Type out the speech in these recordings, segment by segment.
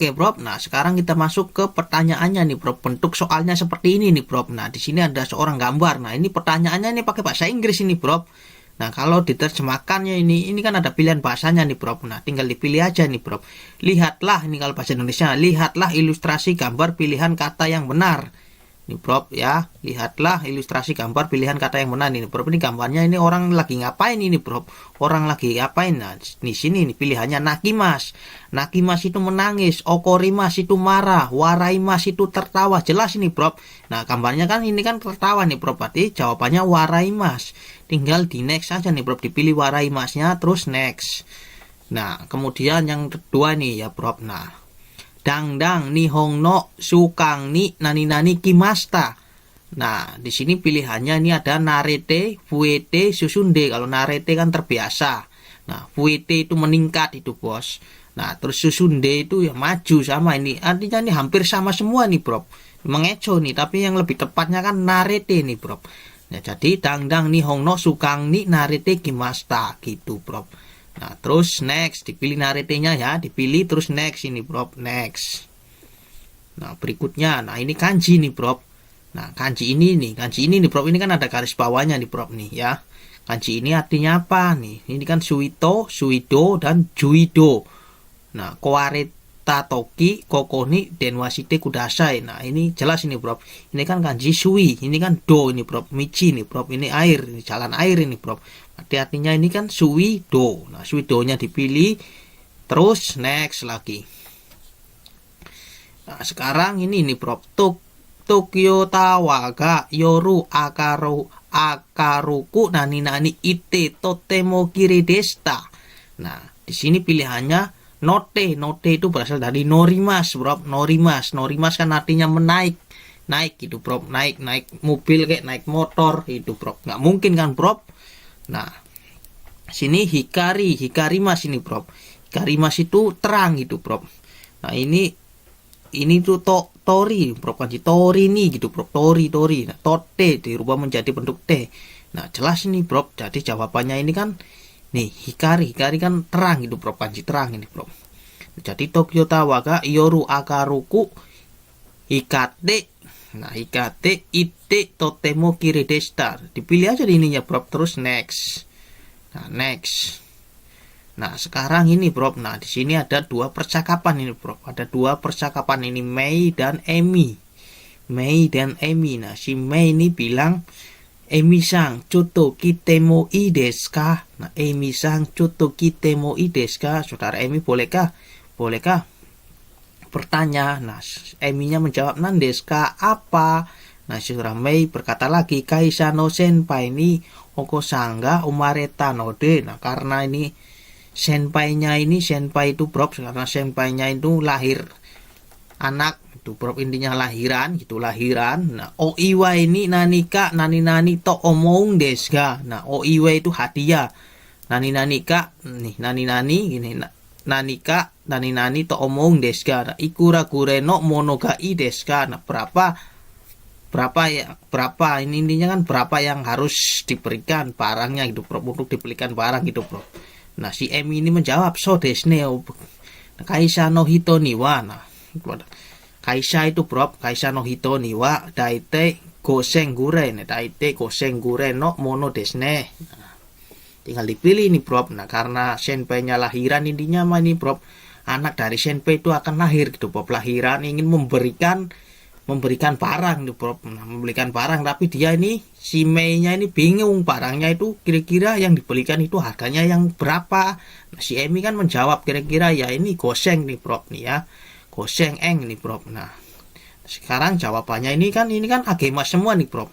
Oke, Bro. Nah, sekarang kita masuk ke pertanyaannya nih, Bro. Bentuk soalnya seperti ini nih, Bro. Nah, di sini ada seorang gambar. Nah, ini pertanyaannya ini pakai bahasa Inggris ini, Bro. Nah, kalau diterjemahkannya ini kan ada pilihan bahasanya nih, Bro. Nah, tinggal dipilih aja nih, Bro. Lihatlah, ini kalau bahasa Indonesia, lihatlah ilustrasi gambar pilihan kata yang benar. Ini Bro ya, lihatlah ilustrasi gambar pilihan kata yang benar ini Bro. Ini gambarnya ini orang lagi ngapain ini Bro? Orang lagi ngapain? Nah, di sini nih pilihannya Nakimas. Nakimas itu menangis, Okorimas itu marah, Waraimas itu tertawa. Jelas ini Bro. Nah, gambarnya kan ini kan tertawa nih Bro. Berarti jawabannya Waraimas. Tinggal di next aja nih Bro. Dipilih Waraimasnya terus next. Nah, kemudian yang kedua nih ya Bro. Nah, dangdang nihong no sukang ni nani nani kimasta. Nah, di sini pilihannya ini ada narete, fuete, susunde. Kalau narete kan terbiasa. Nah, fuete itu meningkat itu, Bos. Nah, terus susunde itu ya maju sama ini. Artinya ini hampir sama semua nih, Bro. Mengeco nih, tapi yang lebih tepatnya kan narete nih, Bro. Nah, jadi dangdang nihong no sukang ni narete kimasta gitu, Bro. Nah, terus next, dipilih naretenya ya, dipilih terus next ini, Bro, next. Nah, berikutnya, nah ini kanji nih, Bro. Nah, kanji ini nih, Bro, ini kan ada garis bawahnya nih, Bro, nih ya. Kanji ini artinya apa nih? Ini kan suito, suido, dan juido. Nah, koareta toki, kokoni, denwasite kudasai. Nah, ini jelas ini, Bro. Ini kan kanji sui, ini kan do ini, Bro. Michi nih, Bro. Ini air, ini jalan air ini, Bro. Artinya ini kan suido. Nah, suidonya dipilih terus next lagi. Nah, sekarang ini nih Bro. Tokyo tawaga yoru akaruku nani nani ite totemo kiri desta. Nah, di sini pilihannya note. Note itu berasal dari norimas, Bro. Norimas kan artinya menaik. Naik gitu, Bro. Naik mobil kayak naik motor itu, Bro. Nggak mungkin kan, Bro? Nah, sini hikarimas ini, Bro. Hikarimas itu terang gitu, Bro. Nah, ini tuh tori, Bro. Kanji tori nih gitu, Bro. Tori. Nah, tote dirubah menjadi bentuk T. Nah, jelas ini, Bro. Jadi jawabannya ini kan nih hikari kan terang gitu, Bro. Kanji terang ini, Bro. Jadi Tokyo Tawaga yoru akaruku hikate. Nah, hikate ite totemo kiri desta. Dipilih aja di ininya, Bro. Terus next. Nah, next. Nah, sekarang ini, Bro. Nah, di sini ada dua percakapan ini, Bro. Ada dua percakapan ini, Mei dan Emi. Nah, si Mei ini bilang, Emi-sang, choto kitemo ii desu ka? Nah, Emi-sang, choto kitemo ii desu ka? Saudara Emi, bolehkah bertanya? Nah, Emi-nya menjawab, nandeska apa? Nah, saudara Mei berkata lagi, kaisa no senpai ni okosanga umareta no de. Nah, karena ini senpai itu, Bro, karena senpainya itu lahir anak itu, Bro, intinya lahiran. Nah, oiwa ini nanika nani to omong deska. Nah, oiwa itu hadiah. Nani gini, nanika nani to omong deska. Nah, ikura kureno monogai deska. Nah, berapa ini intinya kan berapa yang harus diberikan barangnya gitu, Bro, untuk dibelikan barang gitu, Bro. Nah, si Emi ini menjawab, so desne kaisa no hito niwa. Nah, kaisa itu, Bro, kaisa no hito niwa daite goseng gure. Nah, daite goseng gure no mono desne. Nah, tinggal dipilih nih, Bro. Nah, karena senpai-nya lahiran, intinya mah ini, Bro, anak dari senpai itu akan lahir gitu, Bro. Lahiran ingin memberikan barang nih, Bro. Nah, memberikan barang, tapi dia ini si Mei-nya ini bingung barangnya itu kira-kira yang dibelikan itu harganya yang berapa. Nah, si Emi kan menjawab kira-kira ya ini goseng nih, Bro, nih ya. Goseng nih, Bro. Nah, sekarang jawabannya ini kan agemas semua nih, Bro.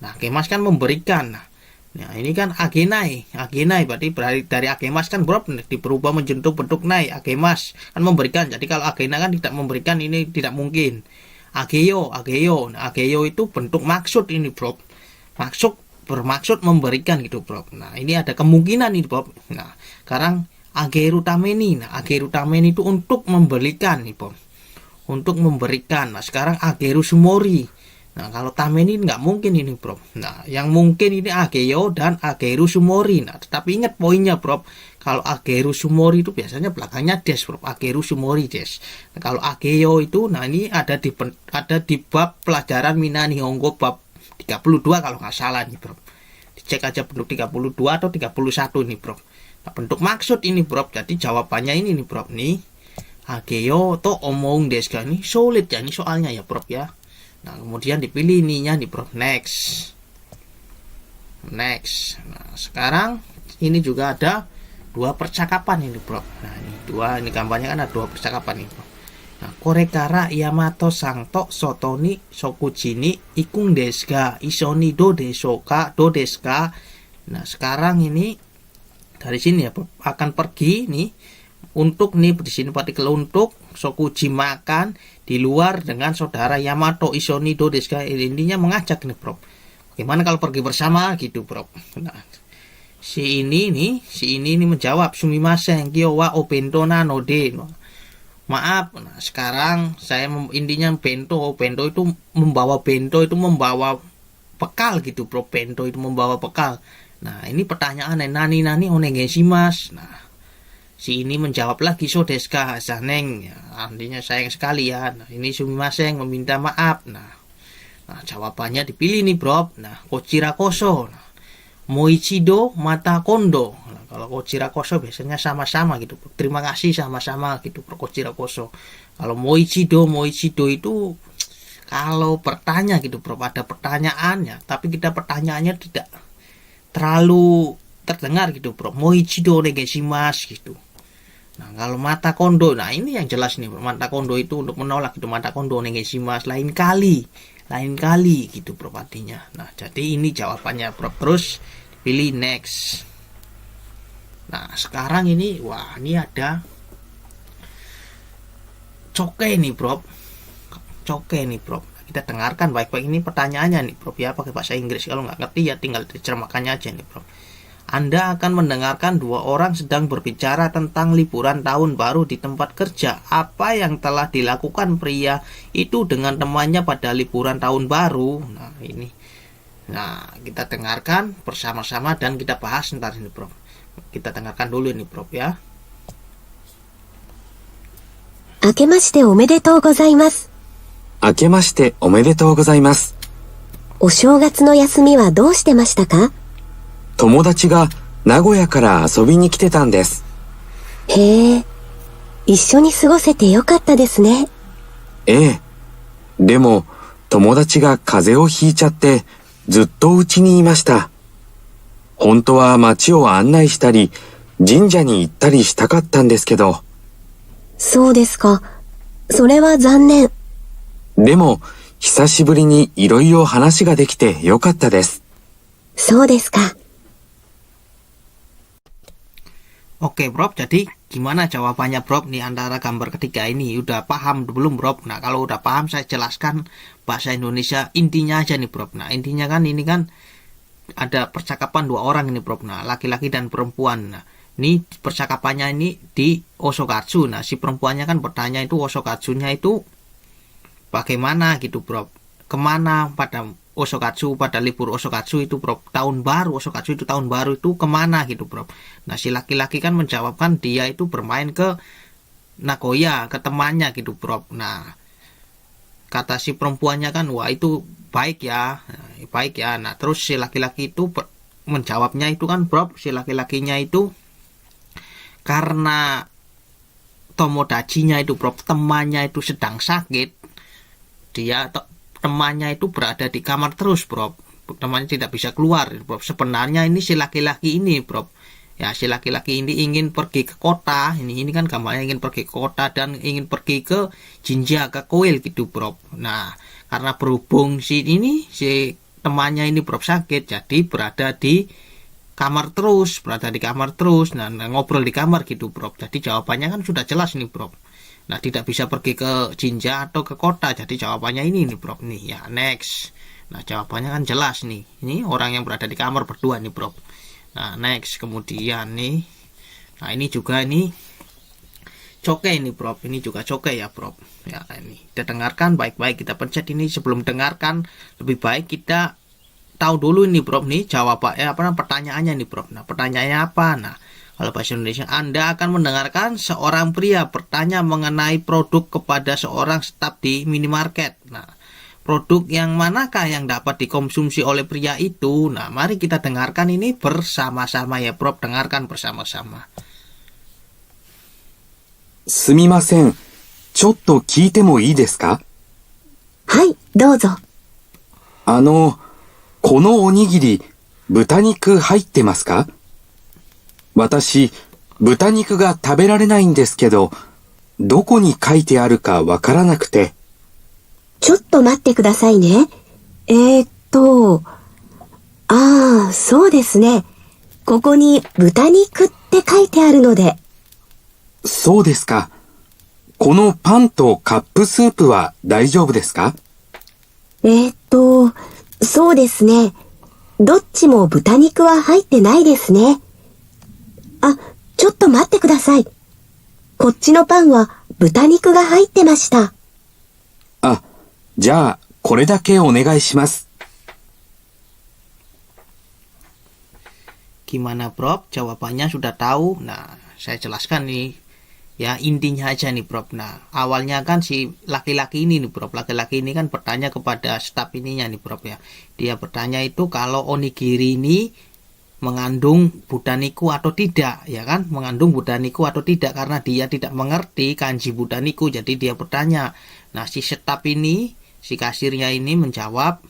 Nah, agemas kan memberikan. Nah, ini kan agenai berarti dari agemas kan, Bro, diberubah menjadi bentuk nai. Agemas kan memberikan. Jadi kalau agena kan tidak memberikan, ini tidak mungkin. Ageyo. Nah, ageyo itu bentuk maksud ini, Bro. Bermaksud memberikan gitu, Bro. Nah, ini ada kemungkinan nih, Bro. Nah, sekarang ageru tameni. Nah, ageru tameni itu untuk memberikan nih, Bro. Untuk memberikan. Nah, sekarang ageru sumori. Nah, kalau tameni nggak mungkin ini, Bro. Nah, yang mungkin ini ageyo dan ageru sumori. Nah, tetapi ingat poinnya, Bro. Kalau Ageru Sumori itu biasanya belakangnya des, Bro. Ageru Sumori des. Nah, kalau Ageyo itu, nah ini ada di bab pelajaran Minani Honggo bab 32 kalau nggak salah nih, Bro. Dicek aja bentuk 32 atau 31 nih, Bro. Nah, bentuk maksud ini, Bro. Jadi jawabannya ini nih, Bro. Nih. Ageyo to omong desu ka, ini sulit ya, ini soalnya ya, Bro ya. Nah, kemudian dipilih ininya nih, Bro. Next. Nah, sekarang ini juga ada dua percakapan ini, Bro. Nah, ini gambarnya kan ada dua percakapan ini, Bro. Nah, korekara Yamato Sangto Sotoni Sokujini Ikung Deska Isoni do desoka do deska. Nah, sekarang ini dari sini ya, Bro, akan pergi nih untuk nih di sini partikel untuk Sokuji makan di luar dengan saudara Yamato Isoni do deska. Intinya mengajak nih, Bro. Bagaimana kalau pergi bersama gitu, Bro. Nah, si ini menjawab sumimasen kyo wa o bento na no de. Maaf, nah sekarang saya intinya bento itu membawa bekal gitu, Bro. Bento itu membawa bekal. Nah, ini pertanyaan nani onegaishimasu. Nah, si ini menjawab lagi so desu ka saneng. Ya, artinya sayang sekali ya. Nah, ini sumimasen meminta maaf. Nah, jawabannya dipilih nih, Bro. Nah, kochira koso. Nah, moichido mata kondo. Nah, kalau kochira koso biasanya sama-sama gitu. Terima kasih sama-sama gitu, Bro. Kochira koso. Kalau moichido itu kalau bertanya gitu, Bro. Ada pertanyaannya, tapi kita pertanyaannya tidak terlalu terdengar gitu, Bro. Moichido onegaishimasu gitu. Nah, kalau mata kondo, nah ini yang jelas nih, Bro. Mata kondo itu untuk menolak gitu. Mata kondo onegaishimasu lain kali gitu, Bro, artinya. Nah, jadi ini jawabannya, Bro. Terus pilih next. Nah, sekarang ini ini ada coke nih, Bro. Kita dengarkan baik-baik ini pertanyaannya nih, Bro, ya, pakai bahasa Inggris. Kalau nggak ngerti ya tinggal diterjemahkannya aja nih, Bro. Anda akan mendengarkan dua orang sedang berbicara tentang liburan tahun baru di tempat kerja. Apa yang telah dilakukan pria itu dengan temannya pada liburan tahun baru? Nah, ini. Nah, kita dengarkan bersama-sama dan kita bahas ntar ini, Bro. Kita dengarkan dulu ini, Bro, ya. 明けましておめでとうございます。明けましておめでとうございます。お正月の休みはどうしてましたか？友達が名古屋から遊びに来てたんです。へえ、一緒に過ごせてよかったですね。ええ。でも、友達が風邪をひいちゃって、ずっと家にいました。本当は街を案内したり、神社に行ったりしたかったんですけど。そうですか。それは残念。でも、久しぶりにいろいろ話ができてよかったです。そうですか。Oke, Bro, jadi gimana jawabannya, Bro? Nih antara gambar ketiga ini udah paham belum, Bro? Nah, kalau udah paham saya jelaskan bahasa Indonesia intinya aja nih, Bro. Nah, intinya kan ini kan ada percakapan dua orang ini, Bro. Nah, laki-laki dan perempuan. Nah, ini percakapannya ini di Osokatsu. Nah, si perempuannya kan bertanya itu Osokatsunya itu bagaimana gitu, Bro? Kemana pada Osokatsu, pada libur Osokatsu itu, Bro, tahun baru, Osokatsu itu tahun baru itu kemana gitu, Bro. Nah, si laki-laki kan menjawabkan dia itu bermain ke Nagoya, ke temannya gitu, Bro. Nah, kata si perempuannya kan, wah itu baik ya. Nah, terus si laki-laki itu menjawabnya itu kan, Bro, si laki-lakinya itu karena tomodachinya itu, Bro, temannya itu sedang sakit, temannya itu berada di kamar terus, Bro. Temannya tidak bisa keluar, Bro. Sebenarnya ini si laki-laki ini, Bro. Ya, si laki-laki ini ingin pergi ke kota. Ini kan gambarnya ingin pergi ke kota dan ingin pergi ke jinja, ke kuil gitu, Bro. Nah, karena berhubung si temannya ini, Bro, sakit, jadi berada di kamar terus. Nah, ngobrol di kamar gitu, Bro. Jadi jawabannya kan sudah jelas nih, Bro. Nah, tidak bisa pergi ke jinja atau ke kota. Jadi jawabannya ini nih, Bro. Nih ya, next. Nah, jawabannya kan jelas nih. Ini orang yang berada di kamar berdua nih, Bro. Nah, next. Kemudian nih. Nah, ini juga nih coke ini, Bro. Ini juga coke ya, Bro. Ya, ini. Kita dengarkan baik-baik. Kita pencet ini sebelum dengarkan. Lebih baik kita tahu dulu nih, Bro. Nih jawabannya pertanyaannya nih, Bro. Nah, pertanyaannya apa? Nah, Kalau bahasa Indonesia, Anda akan mendengarkan seorang pria bertanya mengenai produk kepada seorang staf di minimarket. Nah, produk yang manakah yang dapat dikonsumsi oleh pria itu? Nah, mari kita dengarkan ini bersama-sama ya, Prof. Dengarkan bersama-sama. すみません。ちょっと聞いてもいいですか？はい、どうぞ。このおにぎり、豚肉入ってますか？私、豚肉が食べられないんですけど、どこに書いてあるかわからなくて。ちょっと待ってくださいね。そうですね。ここに豚肉って書いてあるので。そうですか。このパンとカップスープは大丈夫ですか？そうですね。どっちも豚肉は入ってないですね。あ、ちょっと待ってください。こっちのパンは豚肉が入ってました。あ、じゃあ、これだけお願いします。Gimana, Prof? Jawabannya sudah tahu. Nah, saya jelaskan nih. Ya, intinya aja nih, Prof. Nah, awalnya kan si laki-laki ini nih, Prof. Laki-laki ini kan bertanya kepada staf ininya nih, Prof. Ya. Dia bertanya itu kalau onigiri ini mengandung budaniku atau tidak, ya kan? Mengandung budaniku atau tidak, karena dia tidak mengerti kanji budaniku, jadi dia bertanya. Nah, si staf ini, si kasirnya ini menjawab,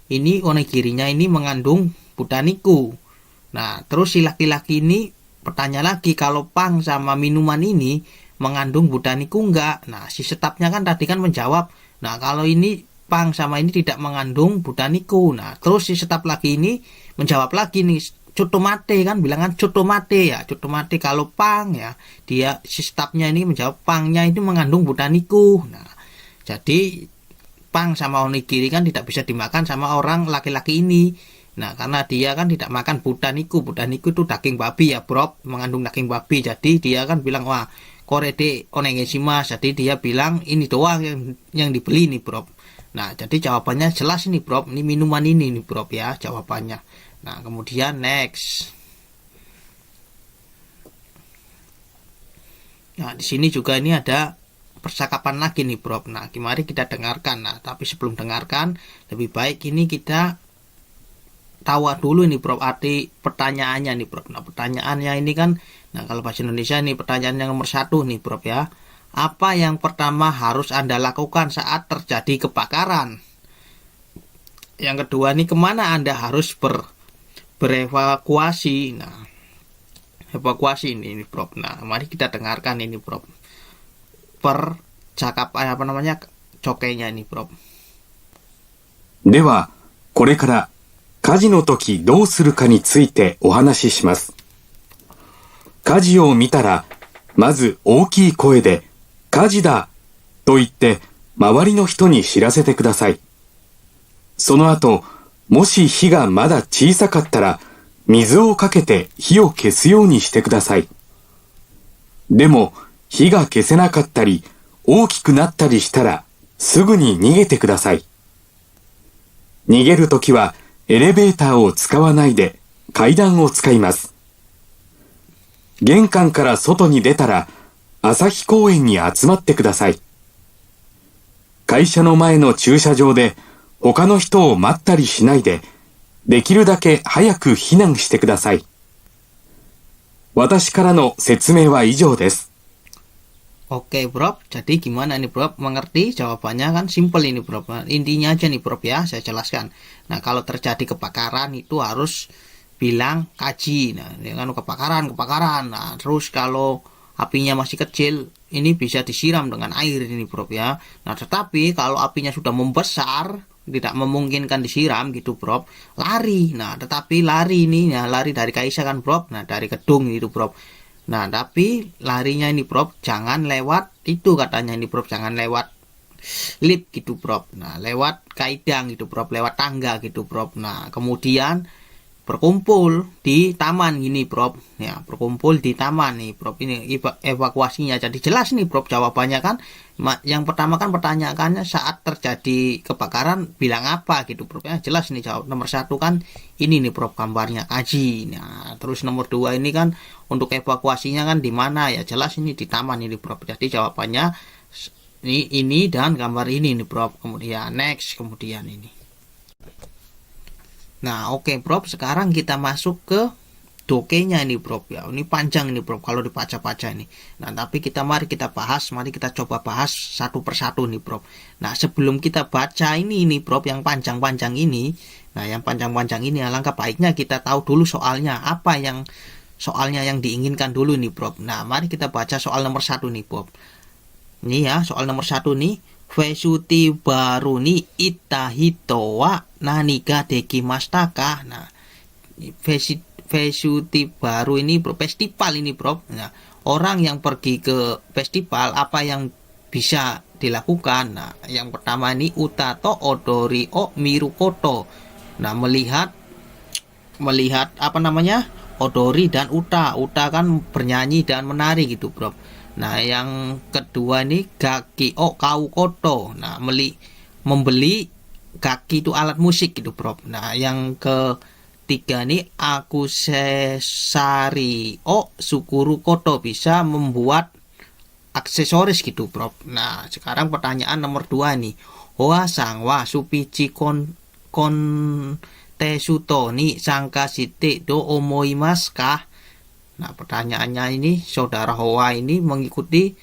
ini onigirinya ini mengandung budaniku. Nah, terus si laki-laki ini bertanya lagi, kalau pang sama minuman ini mengandung budaniku enggak? Nah, si stafnya kan tadi kan menjawab, nah kalau ini pang sama ini tidak mengandung budaniku. Nah, terus si staf lagi ini menjawab lagi nih, cutomate kan, bilang kan cutomate ya, cutomate kalau pang ya, dia si stafnya ini menjawab pangnya itu mengandung budaniku. Nah, jadi pang sama onigiri kan tidak bisa dimakan sama orang laki-laki ini. Nah, karena dia kan tidak makan budaniku. Budaniku itu daging babi ya, Bro. Mengandung daging babi. Jadi dia kan bilang, wah, korede onegaishimasu. Jadi dia bilang, ini doang yang dibeli nih, Bro. Nah, jadi jawabannya jelas nih, Bro. Ini minuman ini nih, Bro, ya, jawabannya. Nah, kemudian next. Nah, di sini juga ini ada percakapan lagi nih, Bro. Nah, mari kita dengarkan. Nah, tapi sebelum dengarkan, lebih baik ini kita tahu dulu nih, Prof, arti pertanyaannya nih, Prof. Nah, pertanyaannya ini kan, nah kalau bahasa Indonesia nih, pertanyaan yang nomor 1 nih, Prof, ya. Apa yang pertama harus Anda lakukan saat terjadi kebakaran? Yang kedua nih, kemana Anda harus berevakuasi? Nah, evakuasi ini, Prof. Nah, mari kita dengarkan ini, Prof. Cokainya ini, Prof. では、これから火事の時どうするかについてお話しします。火事を見たら、まず大きい声で、火事だと言って、周りの人に知らせてください。その後、もし火がまだ小さかったら、水をかけて火を消すようにしてください。でも、火が消せなかったり、大きくなったりしたら、すぐに逃げてください。逃げるときは、エレベーターを使わないで階段を使います。玄関から外に出たら朝日公園に集まってください。会社の前の駐車場で他の人を待ったりしないで、できるだけ早く避難してください。私からの説明は以上です。Oke, Bro. Jadi gimana nih, Bro? Mengerti? Jawabannya kan simple ini, Bro. Intinya aja nih, Bro, ya. Saya jelaskan. Nah, kalau terjadi kebakaran itu harus bilang kaji. Nah, ini kan kebakaran. Nah, terus kalau apinya masih kecil, ini bisa disiram dengan air ini, Bro, ya. Nah, tetapi kalau apinya sudah membesar, tidak memungkinkan disiram gitu, Bro, lari. Nah, tetapi lari ini, ya, lari dari Kaisa kan, Bro. Nah, dari gedung itu, Bro. Nah, tapi larinya ini, Bro, jangan lewat itu katanya ini, Bro, jangan lewat lift gitu, Bro. Nah, lewat kaidang gitu, Bro, lewat tangga gitu, Bro. Nah, kemudian berkumpul di taman gini Bro. Ya, berkumpul di taman nih Bro. Ini evakuasinya. Jadi jelas nih Bro jawabannya kan. Yang pertama kan pertanyaannya saat terjadi kebakaran bilang apa gitu Bro. Ya, jelas nih jawab nomor 1 kan ini nih Bro gambarnya Kaji. Nah, terus nomor 2 ini kan untuk evakuasinya kan di mana ya, jelas ini di taman ini Bro. Jadi jawabannya ini dan gambar ini nih Bro. Kemudian next, kemudian ini. Nah, oke Bro, sekarang kita masuk ke dokenya ini Bro ya. Ini panjang ini Bro kalau dibaca-baca ini. Nah, tapi mari kita coba bahas satu persatu nih Bro. Nah, sebelum kita baca ini Bro yang panjang-panjang ini. Nah, yang panjang-panjang ini alangkah baiknya kita tahu dulu soalnya apa yang diinginkan dulu nih Bro. Nah, mari kita baca soal nomor 1 nih Bro. Ini ya, soal nomor 1 nih. Fesuti baru ni itahito wa naniga dekimashita ka. Nah, fesuti baru ini Bro, festival ini Bro. Nah, orang yang pergi ke festival apa yang bisa dilakukan? Nah, yang pertama ini utato odori o mirukoto. Nah, melihat apa namanya? Odori dan uta. Uta kan bernyanyi dan menari gitu Bro. Nah, yang kedua ini gaki o kau koto. Nah, membeli gaki itu alat musik gitu Bro. Nah, yang ketiga ini aku sesari o sukuru koto, bisa membuat aksesoris gitu Bro. Nah, sekarang pertanyaan nomor 2 nih. Hoa sang wa supichi kon tesuto ni sangka site do omoimasu ka. Nah, pertanyaannya ini saudara Hoa ini mengikuti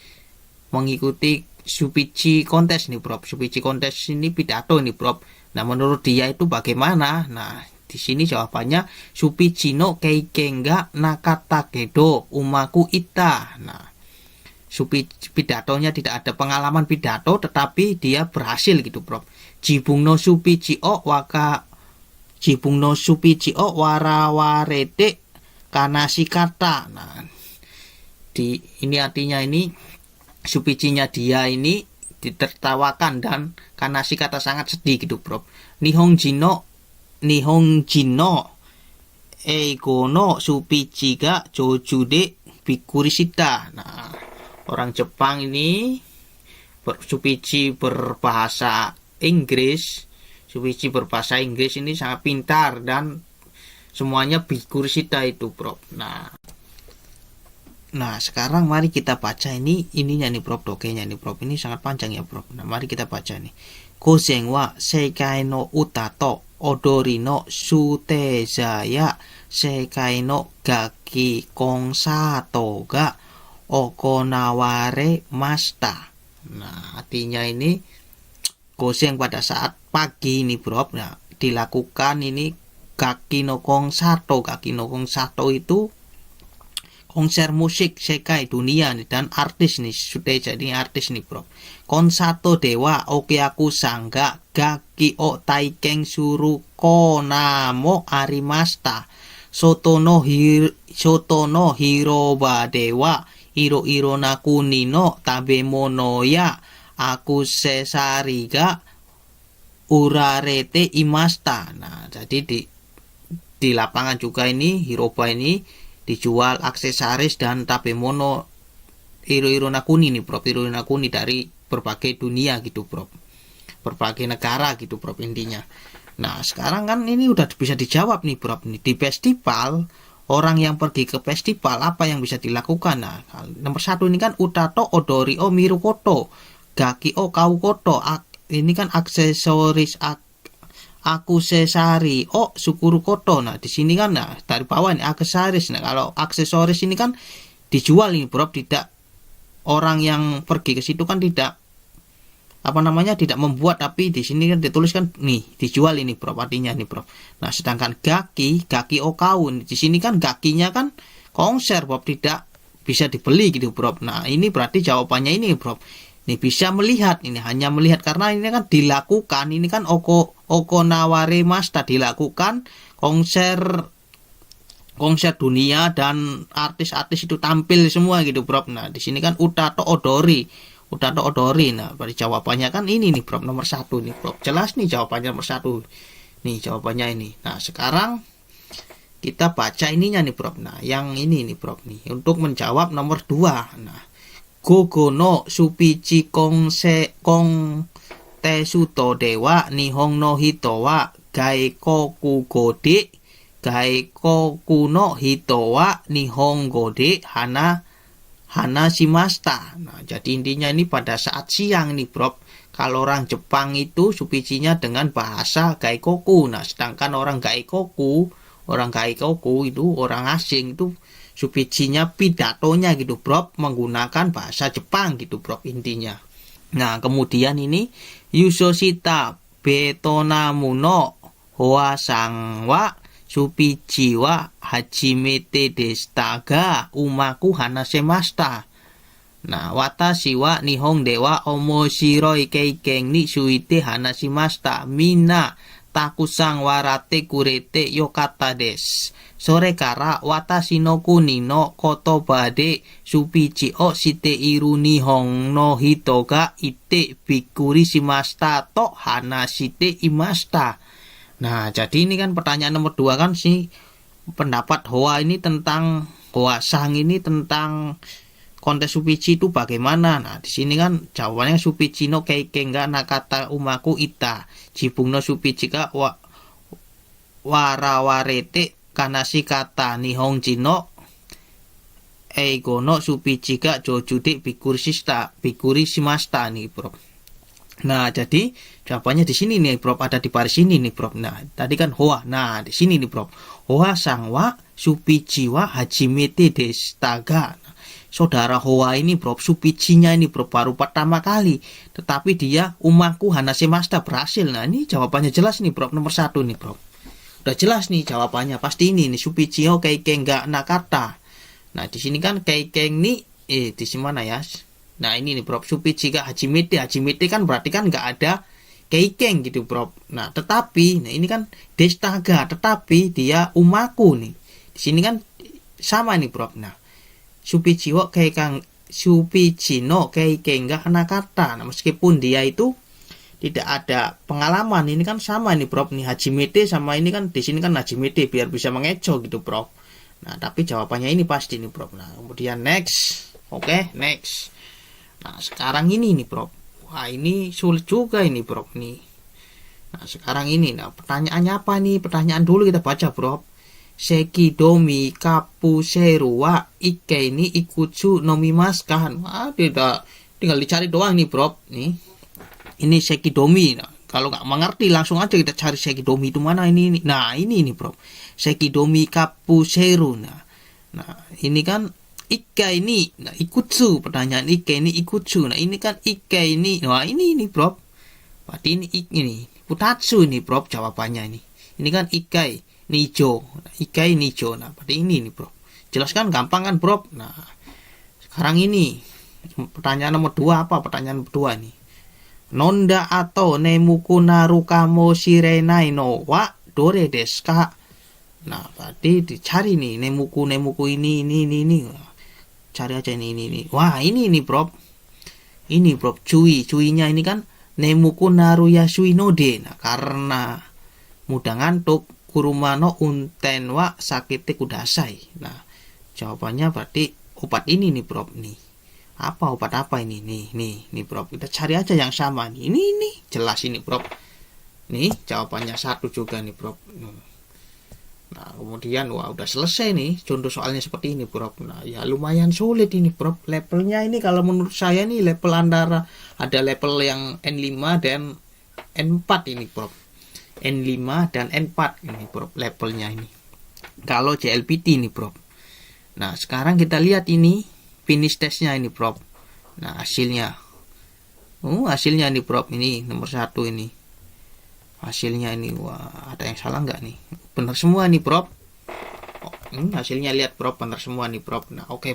Supichi kontes nih Bro. Supichi kontes ini pidato nih Bro. Nah, menurut dia itu bagaimana? Nah, di sini jawabannya Supichi no keiken ga nakata kedo umaku ita. Nah, pidatonya tidak ada pengalaman pidato tetapi dia berhasil gitu Bro. Jibung no Supichi o warawarete kanasi kata. Nah, ini artinya ini Supichinya dia ini ditertawakan dan kanasi kata sangat sedih gitu Bro. Nihong jino eigo no Supichi ga jojude bikurisita. Nah, orang Jepang ini Supichi berbahasa Inggris. Supichi berbahasa Inggris ini sangat pintar dan semuanya bikurisita itu Bro. Nah, sekarang mari kita baca ininya nih Bro, dokenya nih Bro. Ini sangat panjang ya Bro. Nah, mari kita baca nih. Gozen wa seikai no uta to odori no sutezaya seikai no gaki konsato ga okonaware mashita. Nah, artinya ini gozen pada saat pagi ini Bro. Nah, dilakukan ini Gaki no konsato itu konser musik sekai dunia nih, dan artis nih sudah jadi artis nih Bro. Konsato dewa oke aku sangga gaki o taiken suru konamo arimashita. Soto no hiroba dewa iro na kuni no tabemono ya aku sesari ga urarete imashita. Nah, jadi di lapangan juga ini hiroba ini dijual aksesoris dan tabemono iro nakuni nih Bro. Iro nakuni dari berbagai dunia gitu Bro, berbagai negara gitu Bro intinya. Nah, sekarang kan ini udah bisa dijawab nih Bro. Di festival, orang yang pergi ke festival apa yang bisa dilakukan? Nah, nomor 1 ini kan utato odori o mirukoto, gaki o kaukoto. Ini kan aksesoris aku sesari sukuru koto. Nah, di sini kan dari bawah ini aksesoris. Nah, kalau aksesoris ini kan dijual ini Bro, tidak, orang yang pergi ke situ kan tidak tidak membuat, tapi di sini kan dituliskan nih dijual ini Bro, artinya nih Bro. Nah, sedangkan gaki okaun di sini kan gakinya kan konser Bro, tidak bisa dibeli gitu Bro. Nah, ini berarti jawabannya ini Bro. Ini bisa melihat, ini hanya melihat karena ini kan dilakukan, ini kan okonaware mashita, dilakukan konser dunia dan artis-artis itu tampil semua gitu Bro. Nah, di sini kan utato odori. Nah, berarti jawabannya kan ini nih Bro, nomor 1 nih Bro. Jelas nih jawabannya nomor 1. Nih jawabannya ini. Nah, sekarang kita baca ininya nih Prof. Nah, yang ini nih Prof nih untuk menjawab nomor 2. Nah, gogo no supichi kong tesuto dewa nihong no hito wa gaikoku gode gaikoku no hito wa nihong gode hana shimashita. Nah, jadi intinya ini pada saat siang nih Prof. Kalau orang Jepang itu supichinya dengan bahasa gaikoku. Nah, sedangkan orang gaikoku itu orang asing itu supichinya pidatonya gitu Prof, menggunakan bahasa Jepang gitu Prof intinya. Nah, kemudian ini Yusoshita Betonamu no Hoa sang wa supichi wa hajimete deshita ga umaku hanashimashita. Nah, watashi wa nihong dewa omoshiroi keiken ni suite hanashimashita. Mina takusang warate kurete yokata desu. Sore kara watashi no kuni no kotoba de supichi o shite iru nihong no hito ga ite bikuri shimashita to hanashite imashita. Nah, jadi ini kan pertanyaan nomor 2 kan sih, pendapat Hoa ini tentang Hoa sang ini tentang kontes supichi itu bagaimana? Nah, di sini kan jawabannya supichi no keiken ga nakata umaku ita. Jibung no supichi ga warawarete kanashi kata nihonji no eigo no supichi ga jojude bikuri shimashita nih Prof. Nah, jadi jawabannya di sini nih Prof, ada di baris ini nih Prof. Nah, tadi kan Hoa. Nah, di sini nih Prof. Hoa sang wa supichi wa hajimete deshita ga. Saudara Hoa ini Prof, supichinya ini Prof baru pertama kali, tetapi dia umaku hanashimashita berhasil. Nah, ini jawabannya jelas nih Prof, nomor 1 nih Prof. Udah jelas nih jawabannya, pasti ini nih supichi o keiken ga nakata. Nah, di sini kan keiken nih di sini mana ya? Nah, ini nih Prof, supichi ga hajimete kan berarti kan nggak ada keiken gitu Prof. Nah, tetapi nah ini kan deshita ga, tetapi dia umaku nih. Di sini kan sama nih Prof. Nah, supichi no keiken ga nakata. Nah, meskipun dia itu tidak ada pengalaman, ini kan sama nih Prof nih, hajimete sama ini kan di sini kan hajimete biar bisa mengeco gitu Prof. Nah, tapi jawabannya ini pasti nih Prof. Nah, kemudian next. Oke, next. Nah, sekarang ini nih Prof. Wah, ini sulit juga ini Prof nih. Nah, sekarang ini nah pertanyaannya apa nih? Pertanyaan dulu kita baca Prof. Sekidomi kapuseru wa ikke ni ikutsu nomimasu kan. Wah, tinggal dicari doang nih Prof nih. Ini sekidomi. Nah, kalau nggak mengerti langsung aja kita cari sekidomi itu mana ini. Nah, ini nih Prof. Sekidomi kapuseru. Nah, ini kan ikke ini. Nah, ikutsu. Pertanyaan ikke ini ikutsu. Nah, ini kan ikke ini. Nah, ini Prof. Berarti ini putatsu ini Prof jawabannya ini. Ini kan ikai nijo. Ikai nijo. Nah, berarti ini nih Prof. Jelaskan gampang kan Prof. Nah, sekarang ini pertanyaan nomor 2 apa? Pertanyaan kedua nih. Nonda atau nemuku narukamo shirenai no wa dore desu ka? Nah, berarti dicari nih nemuku ini. Cari aja ini. Wah, ini nih Prof. Ini Prof, cuinya ini kan nemuku naruya sui node. Nah, karena mudah ngantuk kuruma no unten wa sakite kudasai. Nah, jawabannya berarti obat ini nih Prof nih. Apa obat apa ini? Nih Prof. Kita cari aja yang sama nih. Ini jelas ini Prof. Nih jawabannya 1 juga nih Prof. Nah, kemudian wah udah selesai nih contoh soalnya seperti ini Prof. Nah, ya lumayan sulit ini Prof. Levelnya ini kalau menurut saya nih level antara ada level yang N5 dan N4 ini Prof. N5 dan N4 ini Prof levelnya ini. Kalau JLPT ini Prof. Nah, sekarang kita lihat ini finish testnya ini Prof. Nah, hasilnya. Hasilnya nih Prof. Ini nomor 1 ini. Hasilnya ini wah ada yang salah nggak nih? Benar semua nih Prof. Hasilnya lihat Prof, benar semua nih Prof. Nah, oke.